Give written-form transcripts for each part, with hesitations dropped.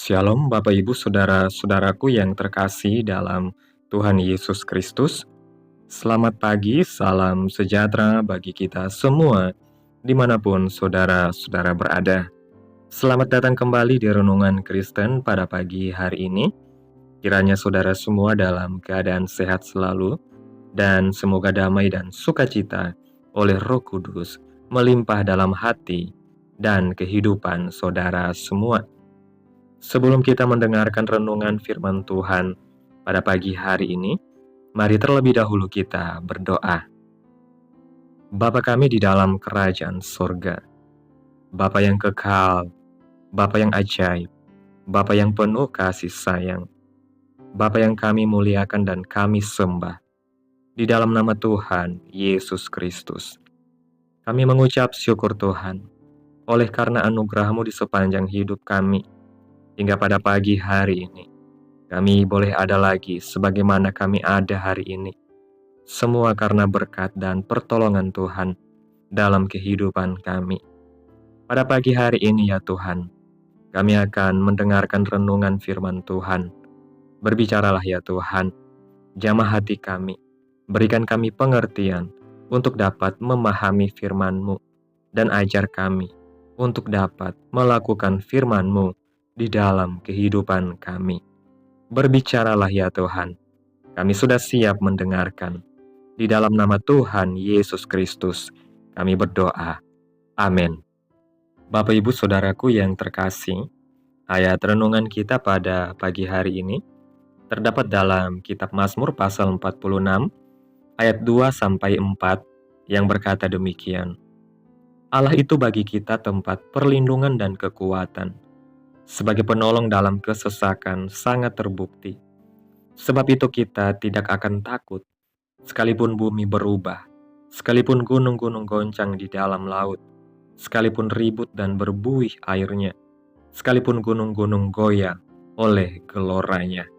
Shalom Bapak Ibu Saudara-saudaraku yang terkasih dalam Tuhan Yesus Kristus. Selamat pagi, salam sejahtera bagi kita semua dimanapun saudara-saudara berada. Selamat datang kembali di Renungan Kristen pada pagi hari ini. Kiranya saudara semua dalam keadaan sehat selalu dan semoga damai dan sukacita oleh Roh Kudus melimpah dalam hati dan kehidupan saudara semua. Sebelum kita mendengarkan renungan firman Tuhan pada pagi hari ini, mari terlebih dahulu kita berdoa. Bapa kami di dalam kerajaan sorga, Bapa yang kekal, Bapa yang ajaib, Bapa yang penuh kasih sayang, Bapa yang kami muliakan dan kami sembah, di dalam nama Tuhan Yesus Kristus. Kami mengucap syukur Tuhan, oleh karena anugerah-Mu di sepanjang hidup kami, hingga pada pagi hari ini, kami boleh ada lagi sebagaimana kami ada hari ini. Semua karena berkat dan pertolongan Tuhan dalam kehidupan kami. Pada pagi hari ini ya Tuhan, kami akan mendengarkan renungan firman Tuhan. Berbicaralah ya Tuhan, jamah hati kami, berikan kami pengertian untuk dapat memahami firman-Mu, dan ajar kami untuk dapat melakukan firman-Mu di dalam kehidupan kami. Berbicaralah ya Tuhan, kami sudah siap mendengarkan. Di dalam nama Tuhan Yesus Kristus, kami berdoa. Amin. Bapak Ibu Saudaraku yang terkasih, ayat renungan kita pada pagi hari ini terdapat dalam kitab Mazmur pasal 46, ayat 2-4 yang berkata demikian. Allah itu bagi kita tempat perlindungan dan kekuatan. Sebagai penolong dalam kesesakan sangat terbukti. Sebab itu kita tidak akan takut, sekalipun bumi berubah, sekalipun gunung-gunung goncang di dalam laut, sekalipun ribut dan berbuih airnya, sekalipun gunung-gunung goyah oleh geloranya.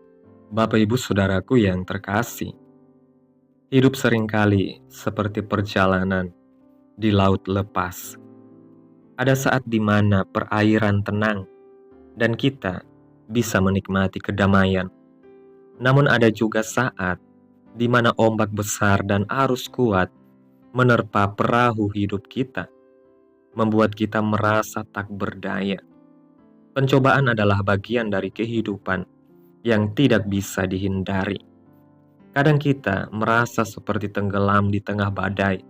Bapak Ibu Saudaraku yang terkasih, hidup seringkali seperti perjalanan di laut lepas. Ada saat di mana perairan tenang, dan kita bisa menikmati kedamaian. Namun ada juga saat di mana ombak besar dan arus kuat menerpa perahu hidup kita, membuat kita merasa tak berdaya. Pencobaan adalah bagian dari kehidupan yang tidak bisa dihindari. Kadang kita merasa seperti tenggelam di tengah badai,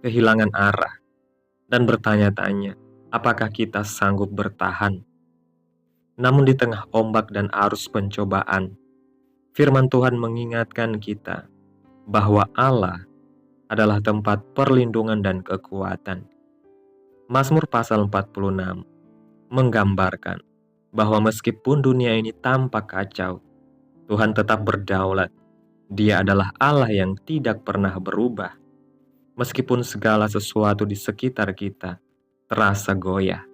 kehilangan arah, dan bertanya-tanya, apakah kita sanggup bertahan? Namun di tengah ombak dan arus pencobaan, firman Tuhan mengingatkan kita bahwa Allah adalah tempat perlindungan dan kekuatan. Mazmur pasal 46 menggambarkan bahwa meskipun dunia ini tampak kacau, Tuhan tetap berdaulat. Dia adalah Allah yang tidak pernah berubah. Meskipun segala sesuatu di sekitar kita terasa goyah.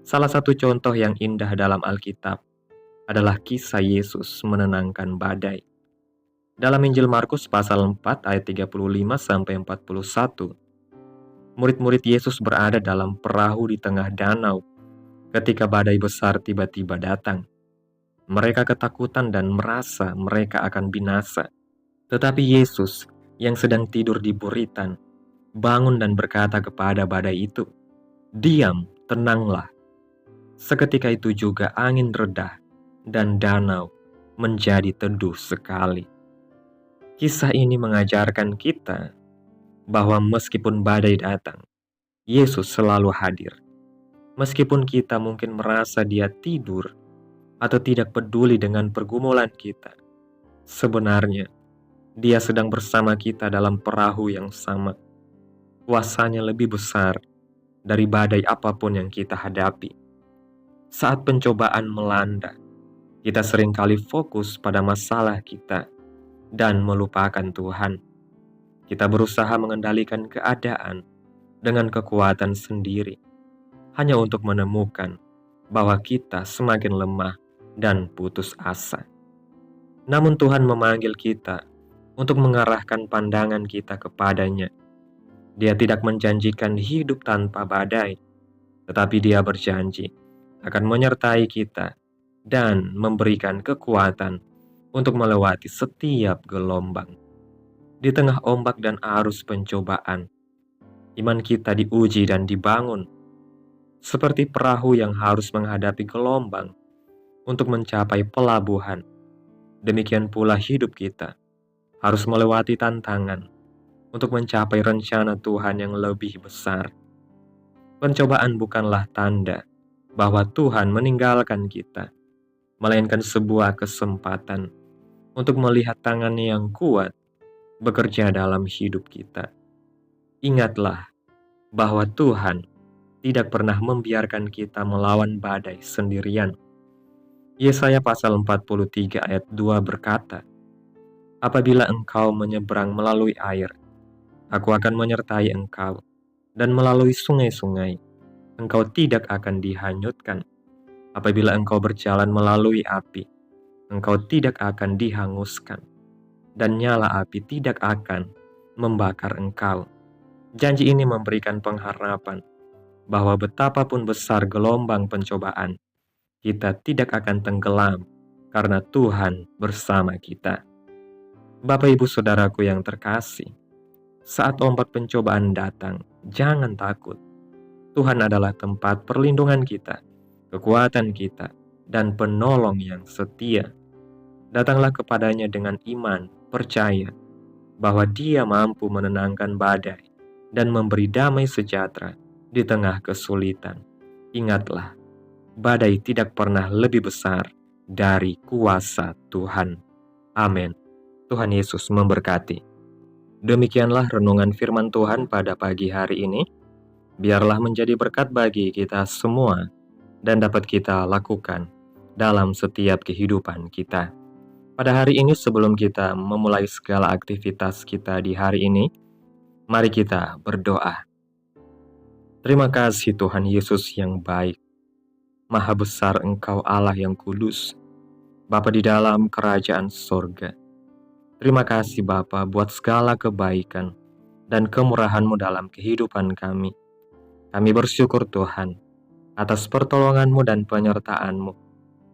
Salah satu contoh yang indah dalam Alkitab adalah kisah Yesus menenangkan badai. Dalam Injil Markus pasal 4 ayat 35-41, murid-murid Yesus berada dalam perahu di tengah danau ketika badai besar tiba-tiba datang. Mereka ketakutan dan merasa mereka akan binasa. Tetapi Yesus yang sedang tidur di buritan bangun dan berkata kepada badai itu, "Diam, tenanglah." Seketika itu juga angin reda dan danau menjadi teduh sekali. Kisah ini mengajarkan kita bahwa meskipun badai datang, Yesus selalu hadir. Meskipun kita mungkin merasa Dia tidur atau tidak peduli dengan pergumulan kita, sebenarnya Dia sedang bersama kita dalam perahu yang sama. Kuasanya lebih besar dari badai apapun yang kita hadapi. Saat pencobaan melanda, kita seringkali fokus pada masalah kita dan melupakan Tuhan. Kita berusaha mengendalikan keadaan dengan kekuatan sendiri, hanya untuk menemukan bahwa kita semakin lemah dan putus asa. Namun Tuhan memanggil kita untuk mengarahkan pandangan kita kepadanya. Dia tidak menjanjikan hidup tanpa badai, tetapi Dia berjanji akan menyertai kita dan memberikan kekuatan untuk melewati setiap gelombang. Di tengah ombak dan arus pencobaan, iman kita diuji dan dibangun, seperti perahu yang harus menghadapi gelombang untuk mencapai pelabuhan. Demikian pula hidup kita harus melewati tantangan untuk mencapai rencana Tuhan yang lebih besar. Pencobaan bukanlah tanda bahwa Tuhan meninggalkan kita, melainkan sebuah kesempatan untuk melihat tangan-Nya yang kuat bekerja dalam hidup kita. Ingatlah bahwa Tuhan tidak pernah membiarkan kita melawan badai sendirian. Yesaya pasal 43 ayat 2 berkata, "Apabila engkau menyeberang melalui air, aku akan menyertai engkau, dan melalui sungai-sungai, engkau tidak akan dihanyutkan. Apabila engkau berjalan melalui api, engkau tidak akan dihanguskan, dan nyala api tidak akan membakar engkau." Janji ini memberikan pengharapan bahwa betapapun besar gelombang pencobaan, kita tidak akan tenggelam karena Tuhan bersama kita. Bapak Ibu Saudaraku yang terkasih, saat ombak pencobaan datang, jangan takut. Tuhan adalah tempat perlindungan kita, kekuatan kita, dan penolong yang setia. Datanglah kepadanya dengan iman, percaya bahwa Dia mampu menenangkan badai dan memberi damai sejahtera di tengah kesulitan. Ingatlah, badai tidak pernah lebih besar dari kuasa Tuhan. Amin. Tuhan Yesus memberkati. Demikianlah renungan firman Tuhan pada pagi hari ini. Biarlah menjadi berkat bagi kita semua dan dapat kita lakukan dalam setiap kehidupan kita. Pada hari ini sebelum kita memulai segala aktivitas kita di hari ini, mari kita berdoa. Terima kasih Tuhan Yesus yang baik. Maha besar Engkau Allah yang kudus, Bapa di dalam kerajaan sorga. Terima kasih Bapa buat segala kebaikan dan kemurahan-Mu dalam kehidupan kami. Kami bersyukur Tuhan atas pertolongan-Mu dan penyertaan-Mu,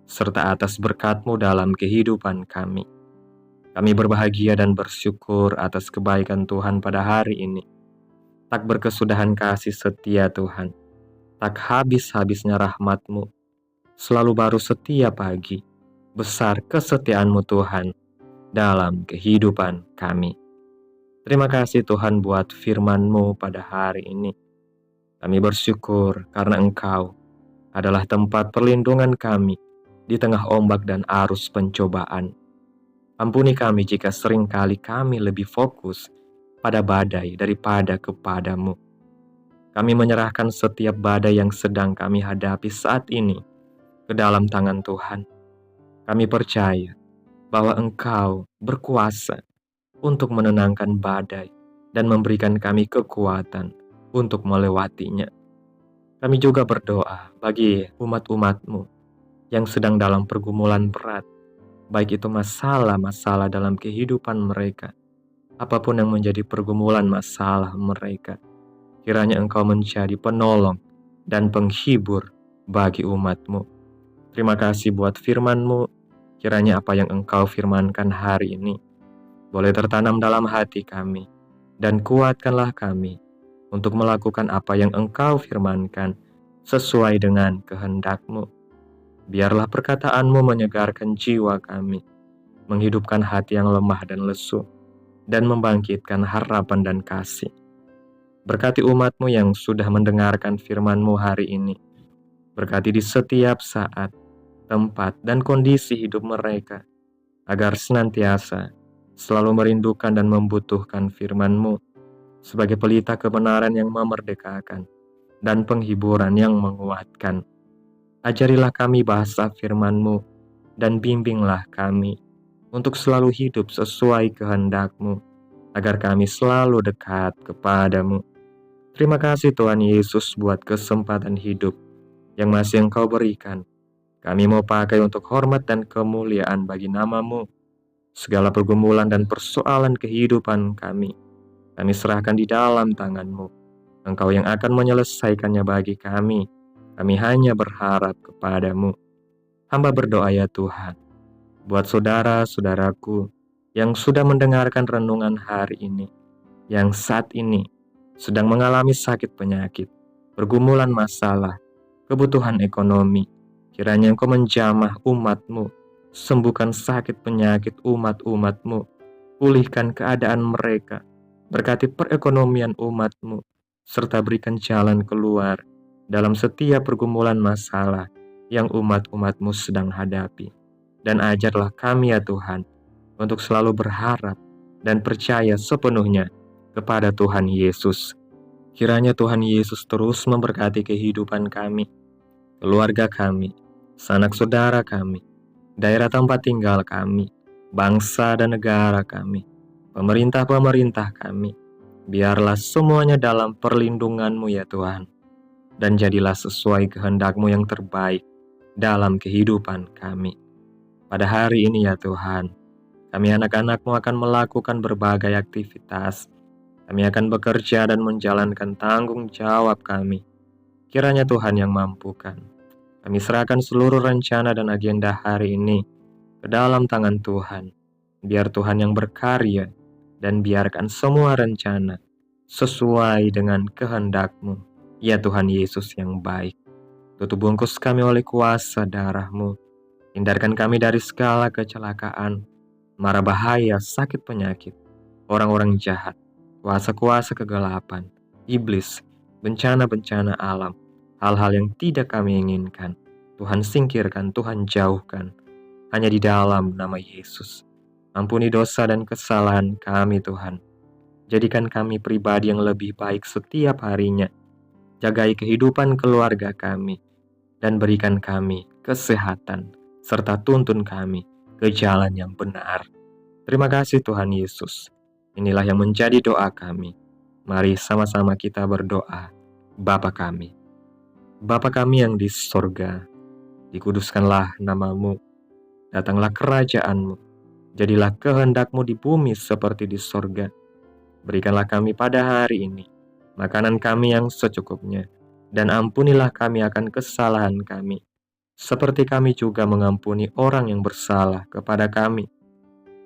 serta atas berkat-Mu dalam kehidupan kami. Kami berbahagia dan bersyukur atas kebaikan Tuhan pada hari ini. Tak berkesudahan kasih setia Tuhan, tak habis-habisnya rahmat-Mu, selalu baru setiap pagi. Besar kesetiaan-Mu Tuhan dalam kehidupan kami. Terima kasih Tuhan buat firman-Mu pada hari ini. Kami bersyukur karena Engkau adalah tempat perlindungan kami di tengah ombak dan arus pencobaan. Ampuni kami jika seringkali kami lebih fokus pada badai daripada kepada-Mu. Kami menyerahkan setiap badai yang sedang kami hadapi saat ini ke dalam tangan Tuhan. Kami percaya bahwa Engkau berkuasa untuk menenangkan badai dan memberikan kami kekuatan untuk melewatinya. Kami juga berdoa bagi umat-umat-Mu yang sedang dalam pergumulan berat, baik itu masalah-masalah dalam kehidupan mereka, apapun yang menjadi pergumulan masalah mereka. Kiranya Engkau menjadi penolong dan penghibur bagi umat-Mu. Terima kasih buat firman-Mu. Kiranya apa yang Engkau firmankan hari ini boleh tertanam dalam hati kami, dan kuatkanlah kami untuk melakukan apa yang Engkau firmankan sesuai dengan kehendak-Mu. Biarlah perkataan-Mu menyegarkan jiwa kami, menghidupkan hati yang lemah dan lesu, dan membangkitkan harapan dan kasih. Berkati umat-Mu yang sudah mendengarkan firman-Mu hari ini. Berkati di setiap saat, tempat, dan kondisi hidup mereka, agar senantiasa selalu merindukan dan membutuhkan firman-Mu sebagai pelita kebenaran yang memerdekakan dan penghiburan yang menguatkan. Ajarilah kami bahasa firman-Mu dan bimbinglah kami untuk selalu hidup sesuai kehendak-Mu, agar kami selalu dekat kepada-Mu. Terima kasih Tuhan Yesus buat kesempatan hidup yang masih Engkau berikan. Kami mau pakai untuk hormat dan kemuliaan bagi nama-Mu. Segala pergumulan dan persoalan kehidupan kami serahkan di dalam tangan-Mu. Engkau yang akan menyelesaikannya bagi kami. Kami hanya berharap kepada-Mu. Hamba berdoa ya Tuhan, buat saudara-saudaraku yang sudah mendengarkan renungan hari ini, yang saat ini sedang mengalami sakit penyakit, pergumulan masalah, kebutuhan ekonomi. Kiranya Engkau menjamah umat-Mu, sembuhkan sakit penyakit umat-umat-Mu, pulihkan keadaan mereka, berkati perekonomian umat-Mu, serta berikan jalan keluar dalam setiap pergumulan masalah yang umat-umat-Mu sedang hadapi. Dan ajarlah kami ya Tuhan, untuk selalu berharap dan percaya sepenuhnya kepada Tuhan Yesus. Kiranya Tuhan Yesus terus memberkati kehidupan kami, keluarga kami, sanak saudara kami, daerah tempat tinggal kami, bangsa dan negara kami, pemerintah-pemerintah kami. Biarlah semuanya dalam perlindungan-Mu ya Tuhan, dan jadilah sesuai kehendak-Mu yang terbaik dalam kehidupan kami. Pada hari ini ya Tuhan, kami anak-anak-Mu akan melakukan berbagai aktivitas. Kami akan bekerja dan menjalankan tanggung jawab kami. Kiranya Tuhan yang mampukan. Kami serahkan seluruh rencana dan agenda hari ini ke dalam tangan Tuhan. Biar Tuhan yang berkarya dan biarkan semua rencana sesuai dengan kehendak-Mu. Ya Tuhan Yesus yang baik. Tutup bungkus kami oleh kuasa darah-Mu. Hindarkan kami dari segala kecelakaan, mara bahaya, sakit penyakit, orang-orang jahat, kuasa-kuasa kegelapan, iblis, bencana-bencana alam, hal-hal yang tidak kami inginkan. Tuhan singkirkan, Tuhan jauhkan, hanya di dalam nama Yesus. Ampuni dosa dan kesalahan kami Tuhan. Jadikan kami pribadi yang lebih baik setiap harinya. Jagai kehidupan keluarga kami, dan berikan kami kesehatan, serta tuntun kami ke jalan yang benar. Terima kasih Tuhan Yesus. Inilah yang menjadi doa kami. Mari sama-sama kita berdoa. Bapa kami. Bapa kami yang di sorga, dikuduskanlah nama-Mu. Datanglah kerajaan-Mu. Jadilah kehendak-Mu di bumi seperti di sorga. Berikanlah kami pada hari ini makanan kami yang secukupnya. Dan ampunilah kami akan kesalahan kami, seperti kami juga mengampuni orang yang bersalah kepada kami.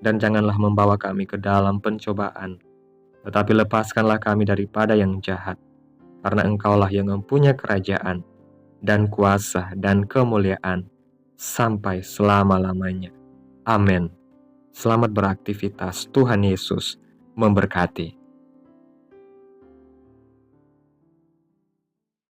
Dan janganlah membawa kami ke dalam pencobaan, tetapi lepaskanlah kami daripada yang jahat. Karena Engkaulah yang mempunyai kerajaan, dan kuasa, dan kemuliaan, sampai selama-lamanya. Amin. Selamat beraktivitas, Tuhan Yesus memberkati.